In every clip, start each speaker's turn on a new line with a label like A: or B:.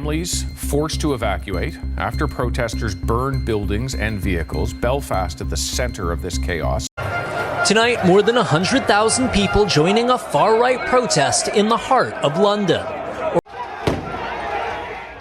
A: Families forced to evacuate after protesters burned buildings and vehicles. Belfast at the center of this chaos.
B: Tonight, more than 100,000 people joining a far-right protest in the heart of London.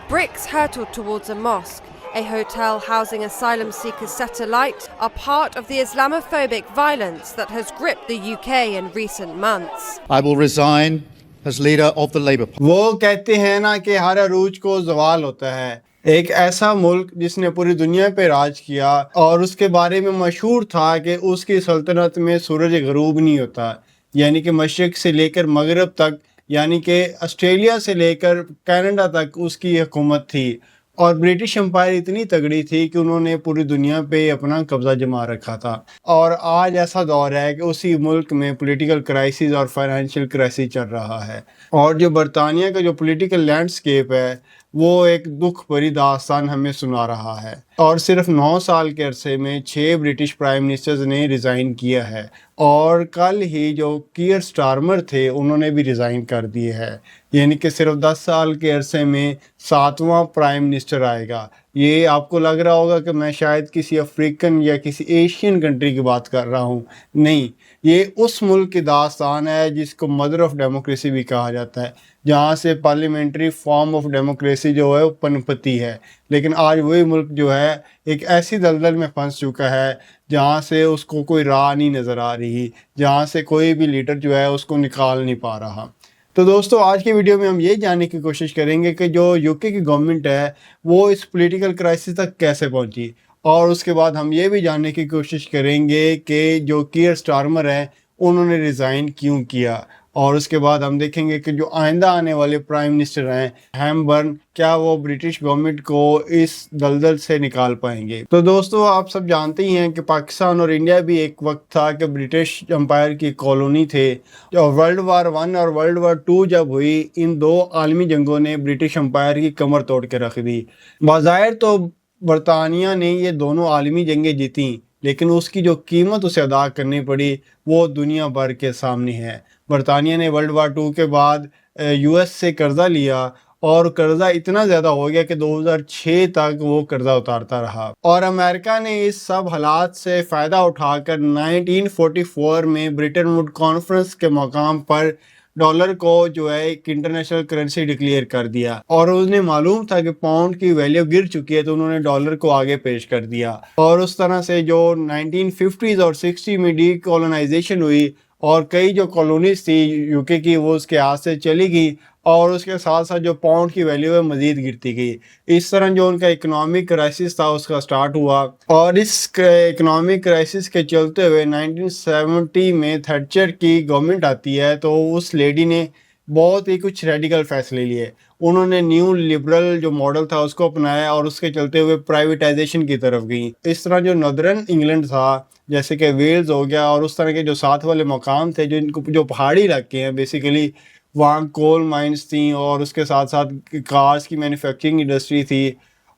C: Bricks hurtled towards a mosque. A hotel housing asylum seekers set alight are part of the Islamophobic violence that has gripped the UK in recent months.
D: I will resign as leader of the Labour Party.
E: وہ کہتے ہیں نا کہ ہر عروج کو زوال ہوتا ہے. ایک ایسا ملک جس نے پوری دنیا پہ راج کیا اور اس کے بارے میں مشہور تھا کہ اس کی سلطنت میں سورج غروب نہیں ہوتا، یعنی کہ مشرق سے لے کر مغرب تک، یعنی کہ آسٹریلیا سے لے کر کینیڈا تک اس کی حکومت تھی. اور برٹش امپائر اتنی تگڑی تھی کہ انہوں نے پوری دنیا پہ اپنا قبضہ جما رکھا تھا. اور آج ایسا دور ہے کہ اسی ملک میں پولیٹیکل کرائسس اور فائنینشیل کرائسس چل رہا ہے. اور جو برطانیہ کا جو پولیٹیکل لینڈسکیپ ہے وہ ایک دکھ بھری داستان ہمیں سنا رہا ہے. اور صرف 9 سال کے عرصے میں 6 برٹش پرائم منسٹرز نے ریزائن کیا ہے، اور کل ہی جو کیئر سٹارمر تھے انہوں نے بھی ریزائن کر دیے ہے. یعنی کہ صرف 10 سال کے عرصے میں 7واں پرائم منسٹر آئے گا. یہ آپ کو لگ رہا ہوگا کہ میں شاید کسی افریقن یا کسی ایشین کنٹری کی بات کر رہا ہوں. نہیں، یہ اس ملک کی داستان ہے جس کو مدر آف ڈیموکریسی بھی کہا جاتا ہے، جہاں سے پارلیمنٹری فارم آف ڈیموکریسی جو ہے وہ پنپتی ہے. لیکن آج وہی ملک جو ہے ایک ایسی دلدل میں پھنس چکا ہے جہاں سے اس کو کوئی راہ نہیں نظر آ رہی، جہاں سے کوئی بھی لیڈر جو ہے اس کو نکال نہیں پا رہا. تو دوستو، آج کی ویڈیو میں ہم یہ جاننے کی کوشش کریں گے کہ جو UK کی گورنمنٹ ہے وہ اس پولیٹیکل کرائسس تک کیسے پہنچی، اور اس کے بعد ہم یہ بھی جاننے کی کوشش کریں گے کہ جو کیئر سٹارمر ہیں انہوں نے ریزائن کیوں کیا. اور اس کے بعد ہم دیکھیں گے کہ جو آئندہ آنے والے پرائم منسٹر ہیں ہیمبرن، کیا وہ برٹش گورنمنٹ کو اس دلدل سے نکال پائیں گے. تو دوستو، آپ سب جانتے ہی ہیں کہ پاکستان اور انڈیا بھی ایک وقت تھا کہ برٹش امپائر کی کالونی تھے. جو ورلڈ وار 1 اور ورلڈ وار 2 جب ہوئی، ان 2 عالمی جنگوں نے برٹش امپائر کی کمر توڑ کے رکھ دی. بظاہر تو برطانیہ نے یہ دونوں عالمی جنگیں جیتیں، لیکن اس کی جو قیمت اسے ادا کرنی پڑی وہ دنیا بھر کے سامنے ہے. برطانیہ نے ورلڈ وار 2 کے بعد US سے قرضہ لیا، اور قرضہ اتنا زیادہ ہو گیا کہ 2006 تک وہ قرضہ اتارتا رہا. اور امریکہ نے اس سب حالات سے فائدہ اٹھا کر 1944 میں برٹن ووڈ کانفرنس کے مقام پر ڈالر کو جو ہے ایک انٹرنیشنل کرنسی ڈکلیئر کر دیا. اور انہیں معلوم تھا کہ پاؤنڈ کی ویلیو گر چکی ہے، تو انہوں نے ڈالر کو آگے پیش کر دیا. اور اس طرح سے جو 1950s اور 60 میں ڈی کولونائزیشن ہوئی، اور کئی جو کالونیز تھی UK کی وہ اس کے ہاتھ سے چلی گئی، اور اس کے ساتھ ساتھ جو پاؤنڈ کی ویلیو ہے مزید گرتی گئی. اس طرح جو ان کا اکنامک کرائسس تھا اس کا سٹارٹ ہوا. اور اس اکنامک کرائسس کے چلتے ہوئے 1970 میں تھیچر کی گورنمنٹ آتی ہے، تو اس لیڈی نے بہت ہی کچھ ریڈیکل فیصلے لیے. انہوں نے نیو لبرل جو ماڈل تھا اس کو اپنایا، اور اس کے چلتے ہوئے پرائیویٹائزیشن کی طرف گئیں. اس طرح جو نادرن انگلینڈ تھا، جیسے کہ ویلز ہو گیا، اور اس طرح کے جو ساتھ والے مقام تھے جو پہاڑی علاقے ہیں بیسیکلی، وہاں کول مائنز تھیں، اور اس کے ساتھ ساتھ کارز کی مینوفیکچرنگ انڈسٹری تھی،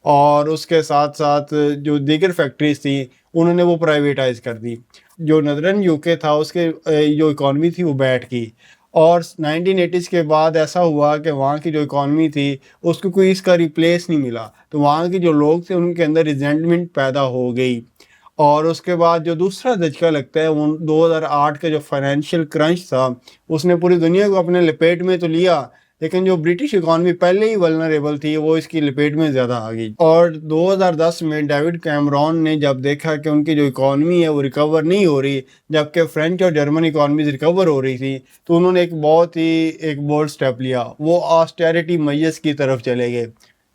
E: اور اس کے ساتھ ساتھ جو دیگر فیکٹریز تھیں انہوں نے وہ پرائیویٹائز کر دی. جو نادرن UK تھا اس کے جو اکانومی تھی وہ بیٹھ گئی. اور 1980s کے بعد ایسا ہوا کہ وہاں کی جو اکانومی تھی اس کو کوئی اس کا ریپلیس نہیں ملا، تو وہاں کے جو لوگ تھے ان کے اندر ریزنٹمنٹ پیدا ہو گئی. اور اس کے بعد جو دوسرا دھچکا لگتا ہے وہ 2008 کا جو فائنینشیل کرنچ تھا، اس نے پوری دنیا کو اپنے لپیٹ میں تو لیا، لیکن جو برٹش اکانومی پہلے ہی ولنریبل تھی وہ اس کی لپیٹ میں زیادہ آ گئی. اور 2010 میں ڈیوڈ کیمرون نے جب دیکھا کہ ان کی جو اکانومی ہے وہ ریکور نہیں ہو رہی، جبکہ فرینچ اور جرمن اکانومیز ریکور ہو رہی تھی، تو انہوں نے ایک بہت ہی بولڈ سٹیپ لیا، وہ آسٹیرٹی میجرز کی طرف چلے گئے.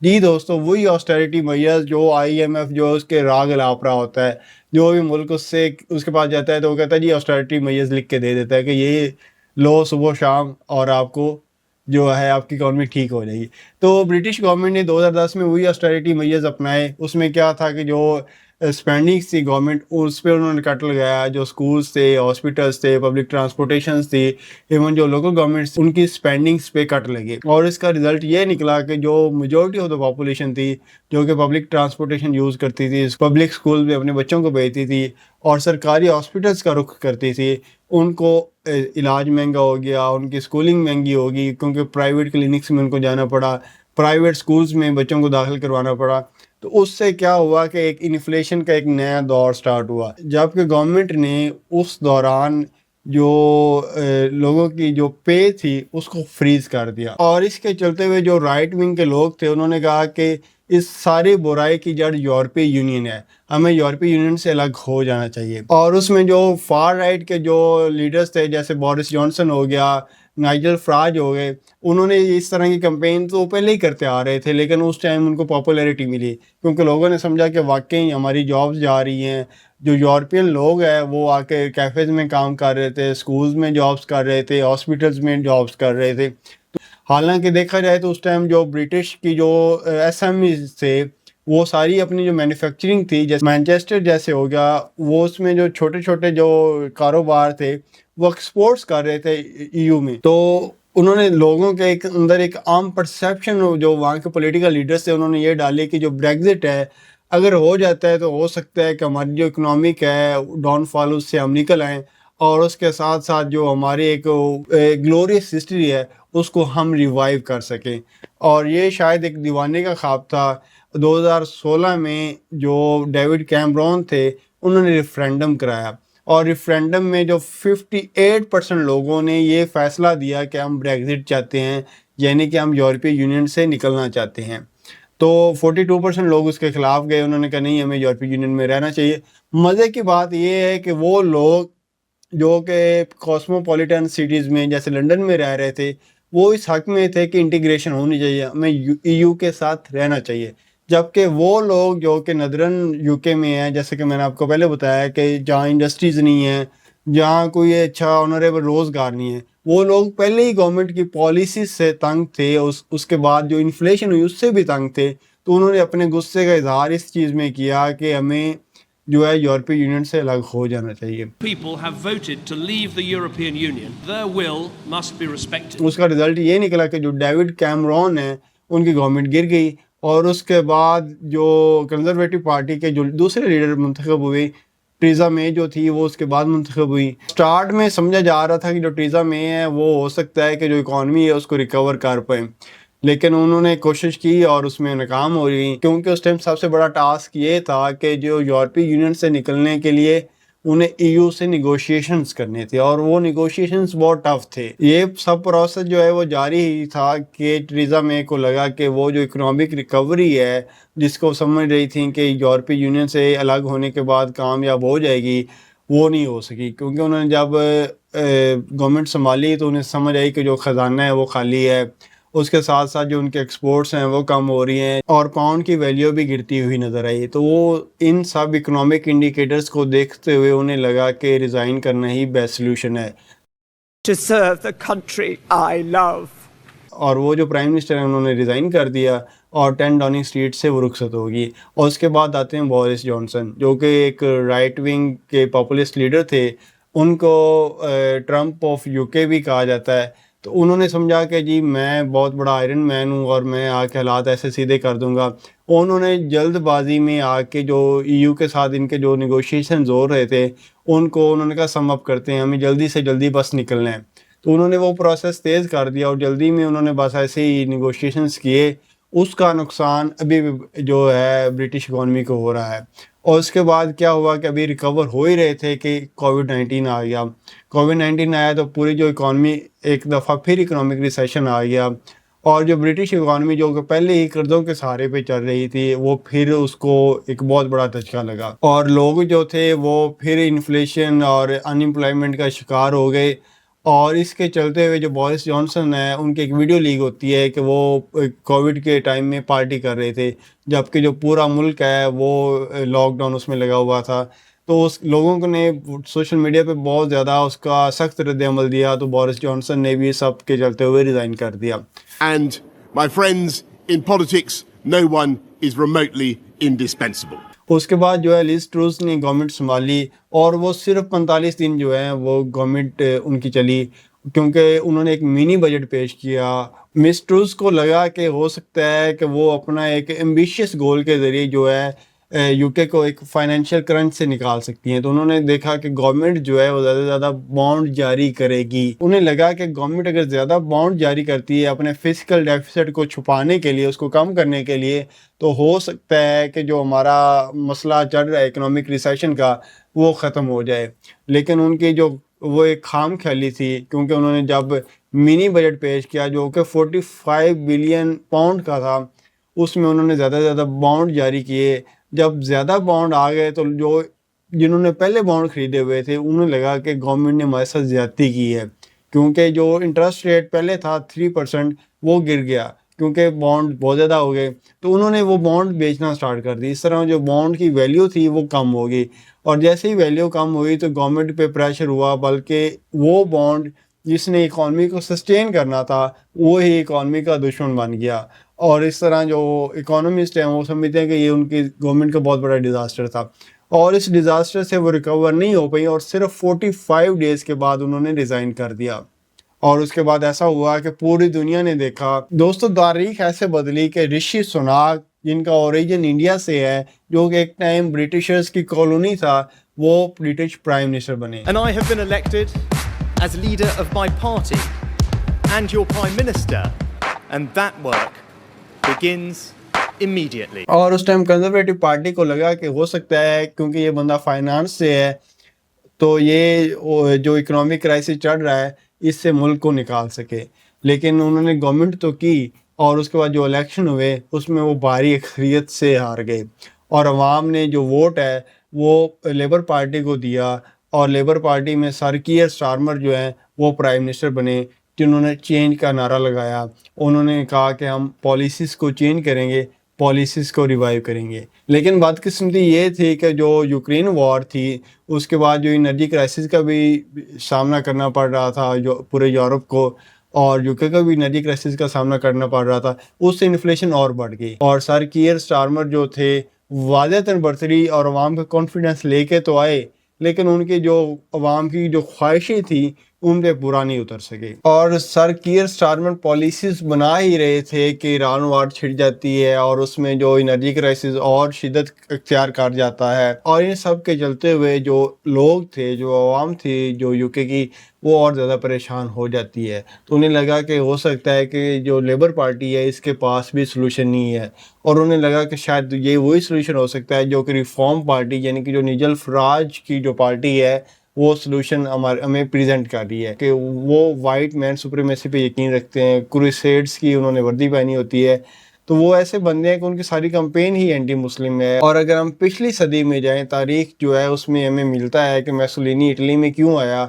E: جی دوستو، وہی آسٹیرٹی میجرز جو IMF جو اس کے راگ الاپ رہا ہوتا ہے. جو بھی ملک اس کے پاس جاتا ہے تو وہ کہتا ہے جی آسٹیرٹی میجرز لکھ کے دے دیتا ہے کہ یہ لو صبح شام، اور آپ کو جو ہے آپ کی اکانومی ٹھیک ہو جائے گی. تو برٹش گورنمنٹ نے 2010 میں وہی آسٹیرٹی میجرز اپنائے. اس میں کیا تھا کہ جو اسپینڈنگس تھی گورنمنٹ اس پہ انہوں نے کٹ لگایا. جو اسکولس تھے، ہاسپٹلس تھے، پبلک ٹرانسپورٹیشنس تھی، ایون جو لوکل گورنمنٹس ان کی اسپینڈنگس پہ کٹ لگے. اور اس کا رزلٹ یہ نکلا کہ جو میجورٹی آف دا پاپولیشن تھی جو کہ پبلک ٹرانسپورٹیشن یوز کرتی تھی، پبلک اسکول میں اپنے بچوں کو بھیجتی تھی اور سرکاری ہاسپٹلس کا رخ کرتی تھی، ان کو علاج مہنگا ہو گیا، ان کی اسکولنگ مہنگی ہوگی کیونکہ پرائیویٹ کلینکس میں ان کو جانا پڑا. پرائیویٹ سکولز میں بچوں کو داخل کروانا پڑا. تو اس سے کیا ہوا کہ ایک انفلیشن کا ایک نیا دور سٹارٹ ہوا, جبکہ گورنمنٹ نے اس دوران جو لوگوں کی جو پے تھی اس کو فریز کر دیا. اور اس کے چلتے ہوئے جو رائٹ ونگ کے لوگ تھے انہوں نے کہا کہ اس ساری برائی کی جڑ یورپی یونین ہے, ہمیں یورپی یونین سے الگ ہو جانا چاہیے. اور اس میں جو فار رائٹ کے جو لیڈرز تھے جیسے بورس جانسن ہو گیا, نائجل فراج ہو گئے, انہوں نے اس طرح کی کمپین تو پہلے ہی کرتے آ رہے تھے, لیکن اس ٹائم ان کو پاپولیرٹی ملی کیونکہ لوگوں نے سمجھا کہ واقعی ہماری جابز جا رہی ہیں. جو یورپین لوگ ہیں وہ آ کے کیفیز میں کام کر رہے تھے, سکولز میں جابز کر رہے تھے, ہاسپٹلز میں جابز کر رہے تھے. حالانکہ دیکھا جائے تو اس ٹائم جو برٹش کی جو ایس ایم ایز تھے وہ ساری اپنی جو مینوفیکچرنگ تھی, جیسے مینچسٹر جیسے ہو گیا, وہ اس میں جو چھوٹے چھوٹے جو کاروبار تھے وہ ایکسپورٹس کر رہے تھے EU میں. تو انہوں نے لوگوں کے اندر ایک عام پرسیپشن جو وہاں کے پولیٹیکل لیڈرز تھے انہوں نے یہ ڈالے کہ جو بریگزٹ ہے اگر ہو جاتا ہے تو ہو سکتا ہے کہ ہماری جو اکنامک ہے ڈاؤن فال اس سے ہم نکل آئیں, اور اس کے ساتھ ساتھ جو ہماری ایک گلوریس ہسٹری ہے اس کو ہم ریوائیو کر سکیں. اور یہ شاید ایک دیوانے کا خواب تھا. 2016 میں جو ڈیوڈ کیمرون تھے انہوں نے ریفرینڈم کرایا, اور ریفرینڈم میں جو 58% لوگوں نے یہ فیصلہ دیا کہ ہم بریگزٹ چاہتے ہیں, یعنی کہ ہم یورپی یونین سے نکلنا چاہتے ہیں. تو 42% لوگ اس کے خلاف گئے, انہوں نے کہا نہیں ہمیں یورپی یونین میں رہنا چاہیے. مزے کی بات یہ ہے کہ وہ لوگ جو کہ کاسموپولیٹن سٹیز میں جیسے لنڈن میں رہ رہے تھے وہ اس حق میں تھے کہ انٹیگریشن ہونی چاہیے, ہمیں EU کے ساتھ رہنا چاہیے. جبکہ وہ لوگ جو کہ ندرن UK میں ہیں, جیسے کہ میں نے آپ کو پہلے بتایا کہ جہاں انڈسٹریز نہیں ہیں, جہاں کوئی اچھا آنریبل روزگار نہیں ہے, وہ لوگ پہلے ہی گورنمنٹ کی پالیسیز سے تنگ تھے, اس کے بعد جو انفلیشن ہوئی اس سے بھی تنگ تھے. تو انہوں نے اپنے غصے کا اظہار اس چیز میں کیا کہ ہمیں جو ہے یورپی یونین سے الگ ہو جانا چاہیے.
F: People have voted to leave the European Union. Their will must be respected.
E: اس کا رزلٹ یہ نکلا کہ جو ڈیوڈ کیمرون ہیں ان کی گورنمنٹ گر گئی, اور اس کے بعد جو کنزرویٹو پارٹی کے جو دوسرے لیڈر منتخب ہوئے, ٹریزا مے جو تھی وہ اس کے بعد منتخب ہوئی. سٹارٹ میں سمجھا جا رہا تھا کہ جو ٹریزا مے ہے وہ ہو سکتا ہے کہ جو اکانومی ہے اس کو ریکور کر پائیں, لیکن انہوں نے کوشش کی اور اس میں ناکام ہو رہی, کیونکہ اس ٹائم سب سے بڑا ٹاسک یہ تھا کہ جو یورپی یونین سے نکلنے کے لیے انہیں EU سے نیگوشیشنز کرنے تھے, اور وہ نیگوشیشنز بہت ٹف تھے. یہ سب پروسیس جو ہے وہ جاری ہی تھا کہ ٹریزا مے کو لگا کہ وہ جو اکنامک ریکوری ہے جس کو سمجھ رہی تھیں کہ یورپی یونین سے الگ ہونے کے بعد کامیاب ہو جائے گی, وہ نہیں ہو سکی. کیونکہ انہوں نے جب گورنمنٹ سنبھالی تو انہیں سمجھ آئی کہ جو خزانہ ہے وہ خالی ہے, اس کے ساتھ ساتھ جو ان کے ایکسپورٹس ہیں وہ کم ہو رہی ہیں, اور پاؤنڈ کی ویلیو بھی گرتی ہوئی نظر آئی. تو وہ ان سب اکنامک انڈیکیٹرز کو دیکھتے ہوئے انہیں لگا کہ ریزائن کرنا ہی بیسٹ سلوشن ہے.
G: To serve the country I love.
E: اور وہ جو پرائم منسٹر ہیں انہوں نے ریزائن کر دیا اور 10 ڈاؤننگ اسٹریٹ سے وہ رخصت ہوگی. اور اس کے بعد آتے ہیں بورس جانسن جو کہ ایک رائٹ ونگ کے پاپولسٹ لیڈر تھے, ان کو ٹرمپ آف UK بھی کہا جاتا ہے. تو انہوں نے سمجھا کہ جی میں بہت بڑا آئرن مین ہوں اور میں آ کے حالات ایسے سیدھے کر دوں گا. انہوں نے جلد بازی میں آ کے جو EU کے ساتھ ان کے جو نیگوشیشنز ہو رہے تھے ان کو انہوں نے کہا سم اپ کرتے ہیں, ہمیں جلدی سے جلدی بس نکلنا ہے. تو انہوں نے وہ پروسیس تیز کر دیا اور جلدی میں انہوں نے بس ایسے ہی نیگوشیشنز کیے. اس کا نقصان ابھی جو ہے برٹش اکانومی کو ہو رہا ہے. اور اس کے بعد کیا ہوا کہ ابھی ریکور ہو ہی رہے تھے کہ کووڈ-19 آ گیا. کووڈ-19 آیا تو پوری جو اکانومی ایک دفعہ پھر اکنامک ریسیشن آ گیا, اور جو برٹش اکانومی جو کہ پہلے ہی قرضوں کے سہارے پہ چل رہی تھی وہ پھر اس کو ایک بہت بڑا دھچکا لگا, اور لوگ جو تھے وہ پھر انفلیشن اور ان امپلائمنٹ کا شکار ہو گئے. اور اس کے چلتے ہوئے جو بورس جانسن ہے ان کی ایک ویڈیو لیک ہوتی ہے کہ وہ کووڈ کے ٹائم میں پارٹی کر رہے تھے, جبکہ جو پورا ملک ہے وہ لاک ڈاؤن اس میں لگا ہوا تھا. تو اس لوگوں نے سوشل میڈیا پہ بہت زیادہ اس کا سخت رد عمل دیا, تو بورس جانسن نے بھی سب کے چلتے ہوئے ریزائن کر دیا.
H: And my friends, in politics, no one is remotely indispensable.
E: اس کے بعد جو ہے لیز ٹروس نے گورنمنٹ سنبھالی, اور وہ صرف 45 دن جو ہے وہ گورنمنٹ ان کی چلی, کیونکہ انہوں نے ایک منی بجٹ پیش کیا. مس ٹروس کو لگا کہ ہو سکتا ہے کہ وہ اپنا ایک ایمبیشیس گول کے ذریعے جو ہے یو کے کو ایک فائنینشیل کرنچ سے نکال سکتی ہیں. تو انہوں نے دیکھا کہ گورنمنٹ جو ہے وہ زیادہ سے زیادہ بانڈ جاری کرے گی. انہیں لگا کہ گورنمنٹ اگر زیادہ بانڈ جاری کرتی ہے اپنے فزیکل ڈیفیسٹ کو چھپانے کے لیے, اس کو کم کرنے کے لیے, تو ہو سکتا ہے کہ جو ہمارا مسئلہ چل رہا ہے اکنامک ریسیشن کا وہ ختم ہو جائے. لیکن ان کی جو وہ ایک خام خیالی تھی, کیونکہ انہوں نے جب منی بجٹ پیش کیا جو کہ 45 بلین پاؤنڈ کا تھا, اس میں انہوں نے زیادہ سے زیادہ بانڈ جاری کیے. جب زیادہ بانڈ آ گئے تو جو جنہوں نے پہلے بانڈ خریدے ہوئے تھے انہیں لگا کہ گورنمنٹ نے ہمارے ساتھ زیادتی کی ہے, کیونکہ جو انٹرسٹ ریٹ پہلے تھا 3% وہ گر گیا کیونکہ بانڈ بہت زیادہ ہو گئے. تو انہوں نے وہ بانڈ بیچنا سٹارٹ کر دی. اس طرح جو بانڈ کی ویلیو تھی وہ کم ہوگی, اور جیسے ہی ویلیو کم ہوئی تو گورنمنٹ پہ پریشر ہوا, بلکہ وہ بانڈ جس نے اکانومی کو سسٹین کرنا تھا وہی اکانومی کا دشمن بن گیا. اور اس طرح جو اکانومسٹ ہیں وہ سمجھتے ہیں کہ یہ ان کی گورنمنٹ کا بہت بڑا ڈیزاسٹر تھا, اور اس ڈیزاسٹر سے وہ ریکور نہیں ہو پئی, اور صرف 45 ڈیز کے بعد انہوں نے ریزائن کر دیا. اور اس کے بعد ایسا ہوا کہ پوری دنیا نے دیکھا. دوستو تاریخ ایسے بدلی کہ رشی سناک جن کا اوریجن انڈیا سے ہے, جو کہ ایک ٹائم برٹشرز کی کالونی تھا, وہ برٹش پرائم منسٹر بنے.
I: And I have been elected as leader of my party and your prime minister, and that work begins immediately.
E: اور اس ٹائم کنزرویٹو پارٹی کو لگا کہ ہو سکتا ہے کیونکہ یہ بندہ فائنانس سے ہے تو یہ جو اکنامک کرائسس چل رہا ہے اس سے ملک کو نکال سکے. لیکن انہوں نے گورنمنٹ تو کی, اور اس کے بعد جو الیکشن ہوئے اس میں وہ بھاری اکثریت سے ہار گئے, اور عوام نے جو ووٹ ہے وہ لیبر پارٹی کو دیا, اور لیبر پارٹی میں سر کیئر سٹارمر جو ہیں وہ پرائم منسٹر بنے, جنہوں نے چینج کا نعرہ لگایا. انہوں نے کہا کہ ہم پالیسیز کو چینج کریں گے, پالیسیز کو ریوائیو کریں گے. لیکن بدقسمتی یہ تھی کہ جو یوکرین وار تھی اس کے بعد جو انرجی کرائسس کا بھی سامنا کرنا پڑ رہا تھا جو پورے یورپ کو, اور یو کے بھی انرجی کرائسس کا سامنا کرنا پڑ رہا تھا, اس سے انفلیشن اور بڑھ گئی. اور سر کیئر سٹارمر جو تھے واضح برتری اور عوام کا کانفیڈنس لے کے تو آئے, لیکن ان کی جو عوام کی جو خواہشیں تھیں ان پہ پورا نہیں اتر سکے. اور سر کیئر سٹارمر پالیسیز بنا ہی رہے تھے کہ ایران وار چھڑ جاتی ہے اور اس میں جو انرجی کرائسس اور شدت اختیار کر جاتا ہے, اور ان سب کے چلتے ہوئے جو لوگ تھے, جو عوام تھی جو یو کے کی, وہ اور زیادہ پریشان ہو جاتی ہے. تو انہیں لگا کہ ہو سکتا ہے کہ جو لیبر پارٹی ہے اس کے پاس بھی سلوشن نہیں ہے, اور انہیں لگا کہ شاید یہ وہی سلوشن ہو سکتا ہے جو کہ ریفارم پارٹی یعنی کہ جو نجل فراج کی جو پارٹی ہے وہ سلوشن ہمیں پریزنٹ کر رہی ہے, کہ وہ وائٹ مین سپریمیسی پہ یقین رکھتے ہیں, کروسیڈز کی انہوں نے وردی پہنی ہوتی ہے. تو وہ ایسے بندے ہیں کہ ان کی ساری کمپین ہی اینٹی مسلم ہے. اور اگر ہم پچھلی صدی میں جائیں, تاریخ جو ہے اس میں ہمیں ملتا ہے کہ میسولینی اٹلی میں کیوں آیا,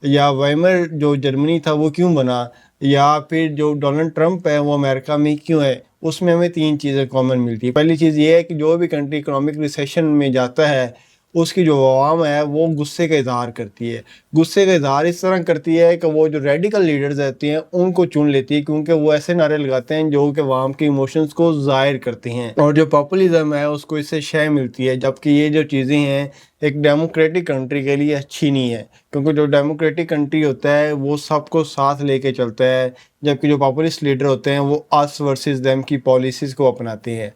E: یا ویمر جو جرمنی تھا وہ کیوں بنا, یا پھر جو ڈونلڈ ٹرمپ ہے وہ امریکہ میں کیوں ہے. اس میں ہمیں 3 چیزیں کامن ملتی ہیں. پہلی چیز یہ ہے کہ جو بھی کنٹری اکنامک ریسیشن میں جاتا ہے اس کی جو عوام ہے وہ غصے کا اظہار کرتی ہے. غصے کا اظہار اس طرح کرتی ہے کہ وہ جو ریڈیکل لیڈرز رہتے ہیں ان کو چن لیتی ہے, کیونکہ وہ ایسے نعرے لگاتے ہیں جو کہ عوام کے ایموشنز کو ظاہر کرتے ہیں, اور جو پاپولیزم ہے اس کو اس سے شے ملتی ہے. جبکہ یہ جو چیزیں ہیں ایک ڈیموکریٹک کنٹری کے لیے اچھی نہیں ہے, کیونکہ جو ڈیموکریٹک کنٹری ہوتا ہے وہ سب کو ساتھ لے کے چلتا ہے, جبکہ جو پاپولسٹ لیڈر ہوتے ہیں وہ us versus them کی پالیسیز کو اپناتے ہیں.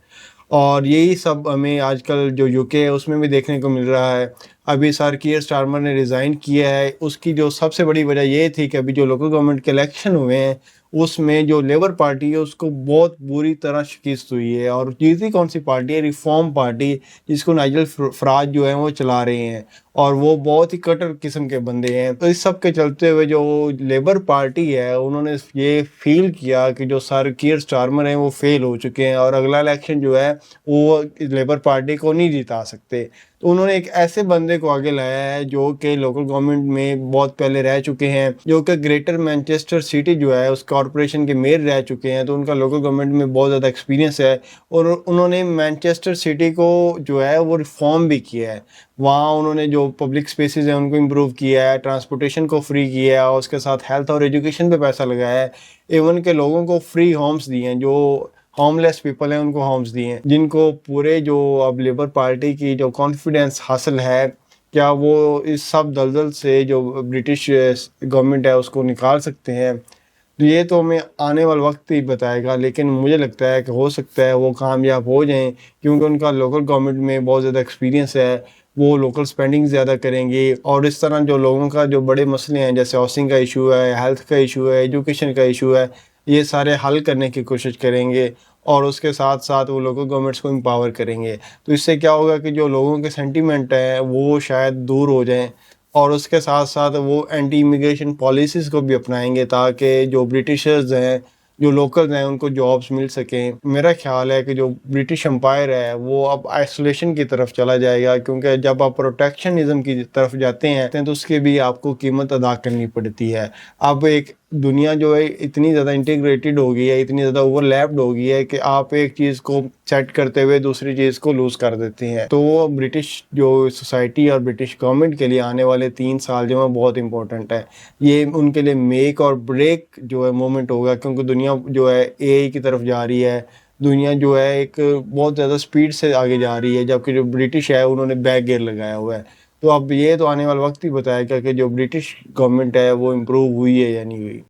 E: اور یہی سب ہمیں آج کل جو یو کے ہے اس میں بھی دیکھنے کو مل رہا ہے. ابھی سر کیئر سٹارمر نے ریزائن کیا ہے, اس کی جو سب سے بڑی وجہ یہ تھی کہ ابھی جو لوکل گورنمنٹ کے الیکشن ہوئے ہیں اس میں جو لیبر پارٹی ہے اس کو بہت بری طرح شکست ہوئی ہے, اور جیتی کون سی پارٹی ہے, ریفارم پارٹی, جس کو نائجل فراج جو ہیں وہ چلا رہے ہیں, اور وہ بہت ہی کٹر قسم کے بندے ہیں. تو اس سب کے چلتے ہوئے جو لیبر پارٹی ہے انہوں نے یہ فیل کیا کہ جو سر کیئر سٹارمر ہیں وہ فیل ہو چکے ہیں, اور اگلا الیکشن جو ہے وہ لیبر پارٹی کو نہیں جتا سکتے. تو انہوں نے ایک ایسے بندے کو آگے لایا ہے جو کہ لوکل گورنمنٹ میں بہت پہلے رہ چکے ہیں, جو کہ گریٹر مینچسٹر سٹی جو ہے اس کارپوریشن کے میئر رہ چکے ہیں, تو ان کا لوکل گورنمنٹ میں بہت زیادہ ایکسپیرینس ہے, اور انہوں نے مینچسٹر سٹی کو جو ہے وہ ریفارم بھی کیا ہے. وہاں انہوں نے جو پبلک سپیسز ہیں ان کو امپروو کیا ہے, ٹرانسپورٹیشن کو فری کیا ہے, اور اس کے ساتھ ہیلتھ اور ایجوکیشن پہ پیسہ لگایا ہے. ایون کہ لوگوں کو فری ہومس دیے ہیں, جو ہوم لیس پیپل ہیں ان کو ہومس دیے ہیں, جن کو پورے جو اب لیبر پارٹی کی جو کانفیڈنس حاصل ہے, کیا وہ اس سب دلدل سے جو برٹش گورنمنٹ ہے اس کو نکال سکتے ہیں. تو یہ تو ہمیں آنے والا وقت ہی بتائے گا، لیکن مجھے لگتا ہے کہ ہو سکتا ہے وہ کامیاب ہو جائیں، کیونکہ ان کا لوکل گورنمنٹ میں بہت زیادہ ایکسپیرینس ہے، وہ لوکل سپینڈنگ زیادہ کریں گے، اور اس طرح جو لوگوں کا جو بڑے مسئلے ہیں جیسے ہاؤسنگ کا ایشو ہے، ہیلتھ کا ایشو ہے، ایجوکیشن کا ایشو ہے، یہ سارے حل کرنے کی کوشش کریں گے، اور اس کے ساتھ ساتھ وہ لوکل گورنمنٹس کو امپاور کریں گے۔ تو اس سے کیا ہوگا کہ جو لوگوں کے سینٹیمنٹ ہیں وہ شاید دور ہو جائیں، اور اس کے ساتھ ساتھ وہ اینٹی امیگریشن پالیسیز کو بھی اپنائیں گے تاکہ جو برٹشرز ہیں، جو لوکلز ہیں، ان کو جابس مل سکیں۔ میرا خیال ہے کہ جو برٹش امپائر ہے وہ اب آئسولیشن کی طرف چلا جائے گا، کیونکہ جب آپ پروٹیکشنزم کی طرف جاتے ہیں تو اس کی بھی آپ کو قیمت ادا کرنی پڑتی ہے۔ اب ایک دنیا جو ہے اتنی زیادہ انٹیگریٹڈ ہو گئی ہے، اتنی زیادہ اوور لیپڈ ہو گئی ہے کہ آپ ایک چیز کو سیٹ کرتے ہوئے دوسری چیز کو لوز کر دیتے ہیں۔ تو وہ برٹش جو سوسائٹی اور برٹش گورنمنٹ کے لیے آنے والے 3 سال جو ہے بہت امپورٹنٹ ہے۔ یہ ان کے لیے میک اور بریک جو ہے مومنٹ ہوگا، کیونکہ دنیا جو ہے اے آئی کی طرف جا رہی ہے، دنیا جو ہے ایک بہت زیادہ سپیڈ سے آگے جا رہی ہے، جبکہ جو برٹش ہے انہوں نے بیک گیئر لگایا ہوا ہے۔ تو اب یہ تو آنے والا وقت ہی بتائے گا کہ جو برٹش گورنمنٹ ہے وہ امپروو ہوئی ہے یا نہیں ہوئی۔